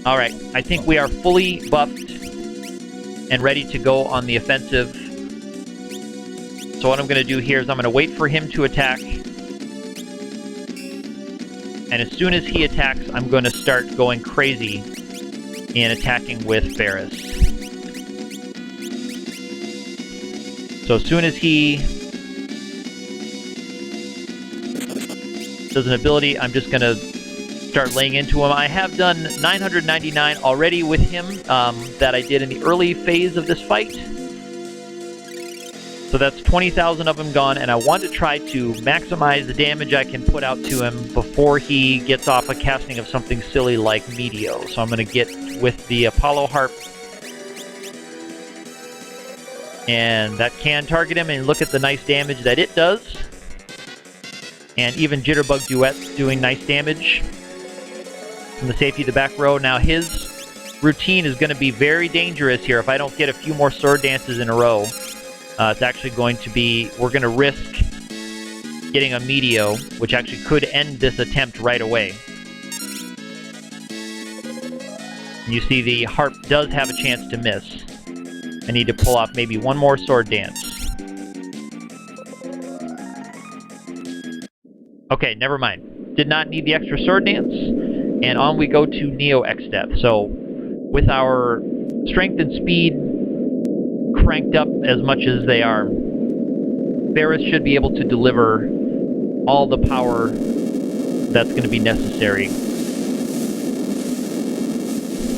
Alright, I think we are fully buffed and ready to go on the offensive. So what I'm going to do here is I'm going to wait for him to attack. And as soon as he attacks, I'm going to start going crazy in attacking with Ferris. So as soon as he does an ability, I'm just going to start laying into him. I have done 999 already with him that I did in the early phase of this fight. So that's 20,000 of them gone, and I want to try to maximize the damage I can put out to him before he gets off a casting of something silly like Meteo. So I'm going to get with the Apollo Harp, and that can target him, and look at the nice damage that it does. And even Jitterbug Duet's doing nice damage from the safety of the back row. Now his routine is going to be very dangerous here if I don't get a few more sword dances in a row. It's actually going to be, we're going to risk getting a Meteo, which actually could end this attempt right away. And you see the Harp does have a chance to miss. I need to pull off maybe one more sword dance. Okay, never mind. Did not need the extra sword dance. And on we go to Neo Exdeath. So, with our strength and speed cranked up as much as they are, Ferris should be able to deliver all the power that's going to be necessary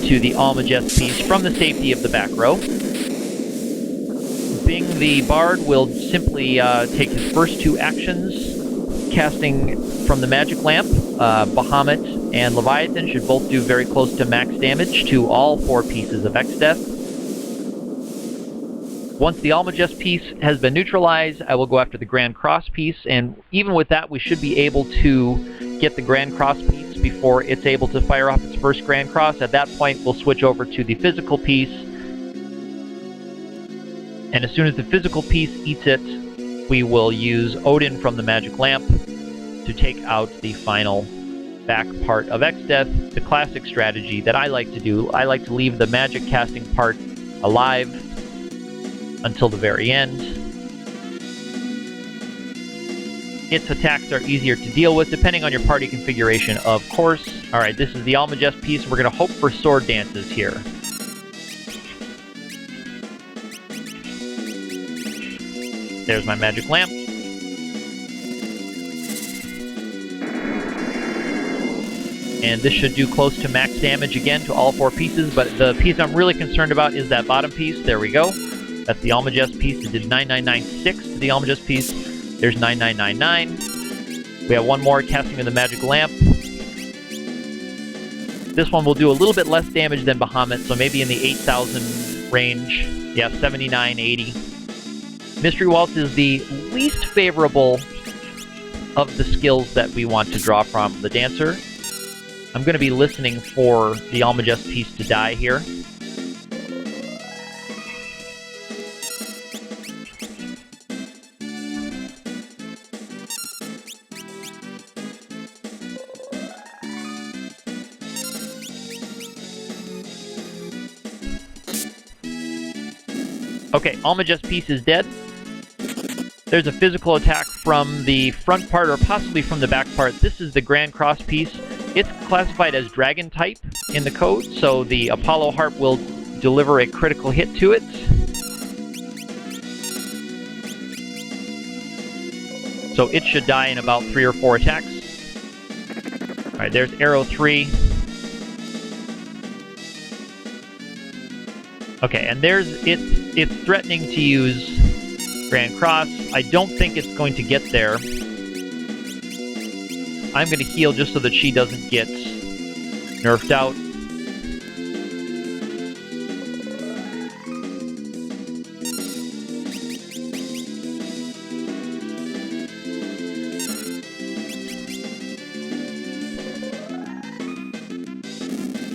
to the Almagest piece from the safety of the back row. Bing the Bard will simply take his first two actions, casting from the Magic Lamp. Bahamut and Leviathan should both do very close to max damage to all four pieces of Exdeath. Once the Almagest piece has been neutralized, I will go after the Grand Cross piece, and even with that, we should be able to get the Grand Cross piece before it's able to fire off its first Grand Cross. At that point, we'll switch over to the physical piece, and as soon as the physical piece eats it, we will use Odin from the Magic Lamp to take out the final back part of Exdeath, the classic strategy that I like to do. I like to leave the magic casting part alive until the very end. Its attacks are easier to deal with, depending on your party configuration, of course. Alright, this is the Almagest piece. We're going to hope for sword dances here. There's my Magic Lamp. And this should do close to max damage again to all four pieces, but the piece I'm really concerned about is that bottom piece. There we go. That's the Almagest piece. It did 9996 to the Almagest piece. There's 9999. We have one more casting of the Magic Lamp. This one will do a little bit less damage than Bahamut, so maybe in the 8,000 range. Yeah, 7980. Mystery Waltz is the least favorable of the skills that we want to draw from the Dancer. I'm going to be listening for the Almagest piece to die here. Okay, Almagest piece is dead. There's a physical attack from the front part, or possibly from the back part. This is the Grand Cross piece. It's classified as Dragon type in the code, so the Apollo Harp will deliver a critical hit to it. So it should die in about 3 or 4 attacks. Alright, there's arrow 3. Okay, and there's it's threatening to use Grand Cross. I don't think it's going to get there. I'm going to heal just so that she doesn't get nerfed out.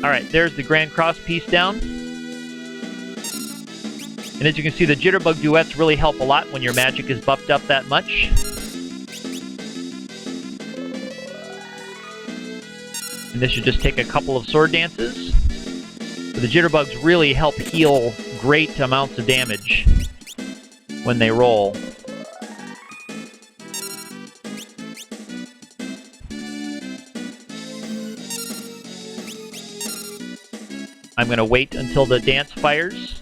Alright, there's the Grand Cross piece down. And as you can see, the Jitterbug Duets really help a lot when your magic is buffed up that much. And this should just take a couple of sword dances. The jitterbugs really help heal great amounts of damage when they roll. I'm going to wait until the dance fires.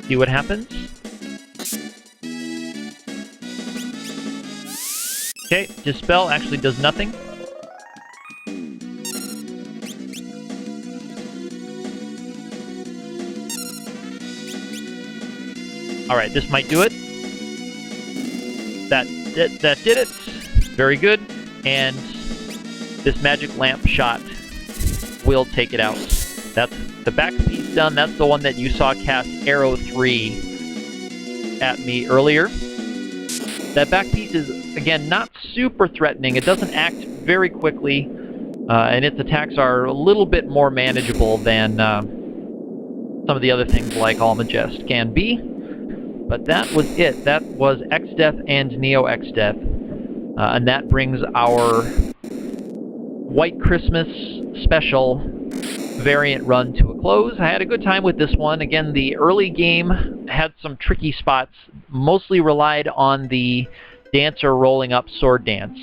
See what happens. Okay, Dispel actually does nothing. Alright, this might do it. That did it. Very good. And this magic lamp shot will take it out. That's the back piece done. That's the one that you saw cast Arrow 3 at me earlier. That back piece is, again, not super threatening. It doesn't act very quickly, and its attacks are a little bit more manageable than some of the other things like Almagest can be. But that was it. That was Exdeath and Neo Exdeath. And that brings our White Christmas special variant run to a close. I had a good time with this one. Again, the early game had some tricky spots, mostly relied on the dancer rolling up sword dance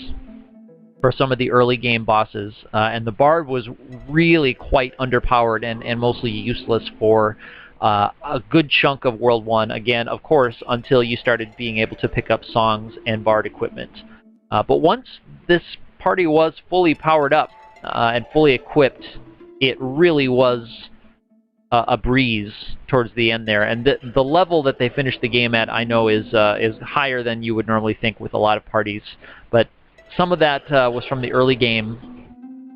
for some of the early game bosses. And the bard was really quite underpowered and mostly useless for a good chunk of World 1. Again, of course, until you started being able to pick up songs and bard equipment. But once this party was fully powered up and fully equipped, it really was a breeze towards the end there. And the level that they finished the game at, I know, is higher than you would normally think with a lot of parties. But some of that was from the early game,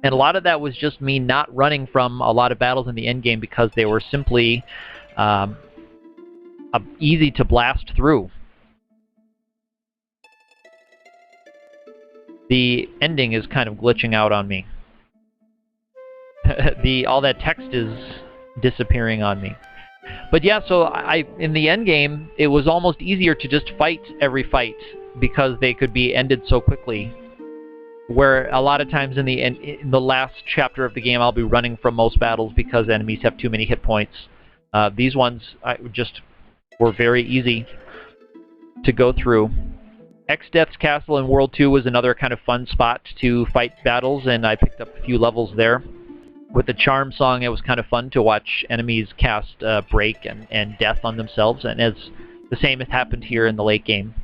and a lot of that was just me not running from a lot of battles in the end game because they were simply easy to blast through. The ending is kind of glitching out on me. All that text is disappearing on me. But yeah, so in the end game, it was almost easier to just fight every fight because they could be ended so quickly. Where a lot of times in the last chapter of the game, I'll be running from most battles because enemies have too many hit points. These ones just were very easy to go through. Exdeath's Castle in World 2 was another kind of fun spot to fight battles, and I picked up a few levels there. With the Charm Song, it was kind of fun to watch enemies cast Break and Death on themselves, and as the same has happened here in the late game.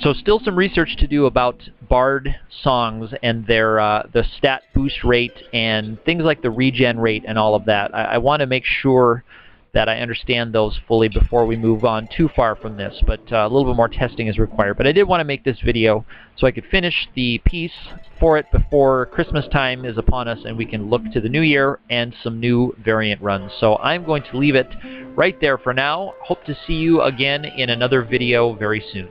So still some research to do about bard songs and their the stat boost rate and things like the regen rate and all of that. I want to make sure that I understand those fully before we move on too far from this, but a little bit more testing is required. But I did want to make this video so I could finish the piece for it before Christmas time is upon us and we can look to the new year and some new variant runs. So I'm going to leave it right there for now. Hope to see you again in another video very soon.